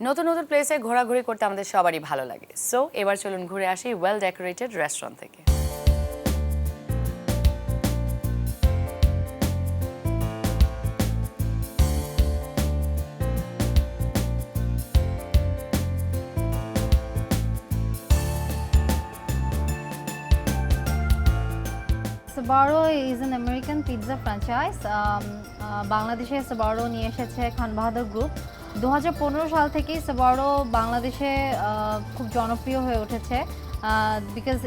নতুন নতুন প্লেসে ঘোরাঘুরি করতে আমাদের সবারই ভালো লাগে। সো এবার চলুন ঘুরে আসি ওয়েল ডেকোরেটেড রেস্টুরেন্ট থেকে। Sbarro is an American pizza franchise. বাংলাদেশে Sbarro নিয়ে এসেছে খান বাহাদুর গ্রুপ। 2015 সাল থেকেই Sbarro বাংলাদেশে খুব জনপ্রিয় হয়ে উঠেছে because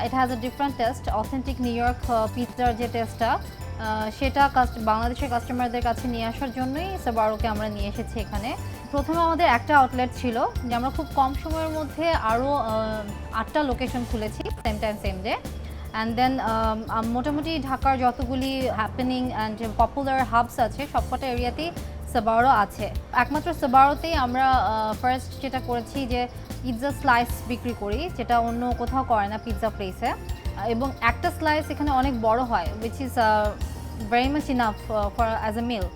it has a different taste, authentic New York পিৎজার যে টেস্টটা সেটা বাংলাদেশের কাস্টমারদের কাছে নিয়ে আসার জন্যই Sbarroকে আমরা নিয়ে এসেছি এখানে। প্রথমে আমাদের একটা আউটলেট ছিল যে আমরা খুব কম সময়ের মধ্যে আরও 8টা লোকেশন খুলেছি same time same day. And then মোটামুটি ঢাকার যতগুলি হ্যাপেনিং অ্যান্ড পপুলার হাবস আছে সবকটা এরিয়াতেই Sbarro আছে। একমাত্র Sbarroতেই আমরা ফার্স্ট যেটা করেছি যে পিৎজা স্লাইস বিক্রি করি, যেটা অন্য কোথাও করে না পিৎজা প্লেসে, এবং একটা স্লাইস এখানে অনেক বড় হয় which is very much enough for as a meal.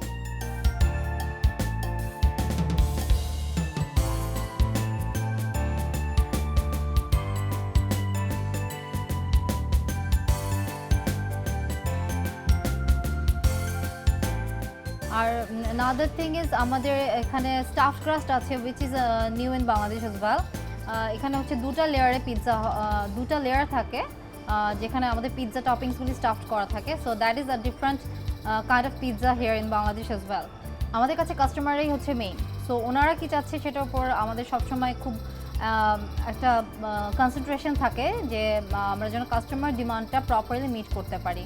আর another thing is আমাদের এখানে স্টাফড ক্রাস্ট আছে which is new in Bangladesh as well. এখানে হচ্ছে দুটা লেয়ারে পিৎজা, দুটা লেয়ার থাকে যেখানে আমাদের পিৎজা টপিংসগুলি স্টাফড করা থাকে। So that is a different kind of pizza here in Bangladesh as well. আমাদের কাছে কাস্টমারই হচ্ছে মেইন, সো ওনারা কি চাচ্ছে সেটার উপর আমাদের সবসময় খুব একটা কনসেন্ট্রেশন থাকে যে আমরা যেন কাস্টমার ডিমান্ডটা প্রপারলি মিট করতে পারি।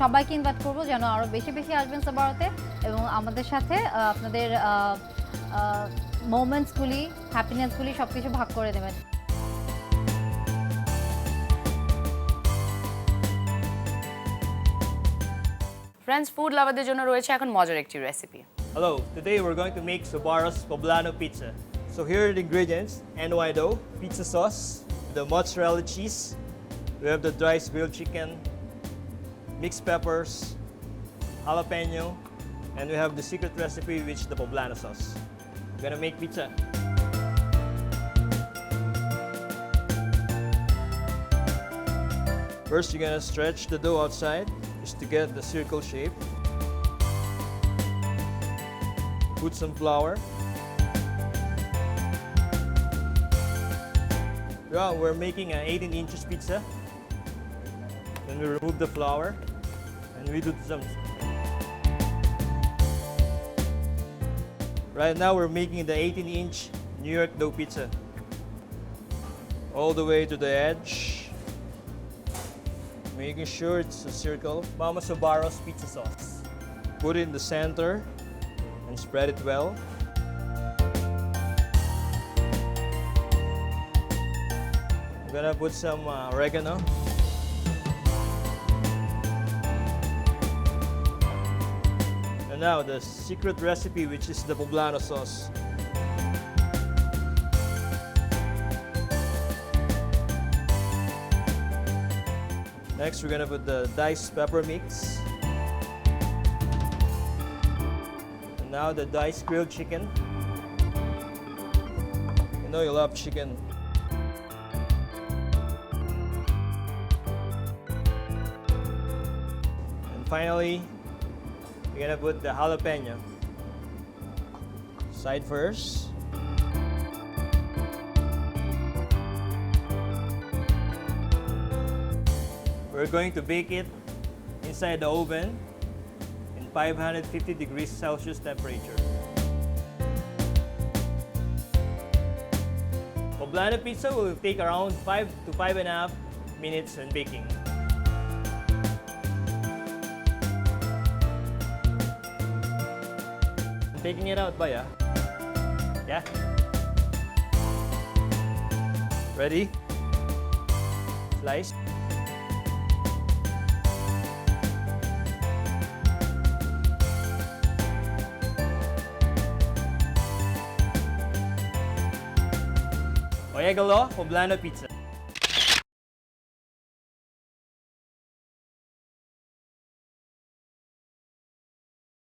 সবাইকে ইনভাইট করবো যেন আরও বেশি বেশি আসবেন Sbarroতে এবং আমাদের সাথে আপনাদের মোমেন্টসগুলি, হ্যাপিনেসগুলি সব কিছু ভাগ করে দেবেন। ফ্রেন্ডস, ফুড লাভারদের জন্য রয়েছে এখন মজার একটি recipe. Hello, today we're going to make Sbarro's Poblano pizza. So here are the ingredients: NY dough, pizza sauce, the mozzarella cheese, we have the dry grilled chicken, mixed peppers, jalapeno, and we have the secret recipe, which is the Poblano sauce. We're gonna make pizza. First, you're gonna stretch the dough outside just to get the circle shape. Put some flour. Yeah, we're making an 18 inches pizza. Then we remove the flour and we do some. Right now we're making the 18-inch New York dough pizza. All the way to the edge. Making sure it's a circle. Mama Sbarro's pizza sauce. Put it in the center and spread it well. I'm gonna put some oregano. And now the secret recipe, which is the Poblano sauce. Next, we're gonna put the diced pepper mix. And now the diced grilled chicken. You know you love chicken. And finally, we're gonna put the jalapeno. Side first. We're going to bake it inside the oven in 550 degrees Celsius temperature. Poblano pizza will take around 5 to 5.5 minutes in baking. Taking it out ba ya? Yeah? Ready? Slice. Oyegalo Poblano Pizza.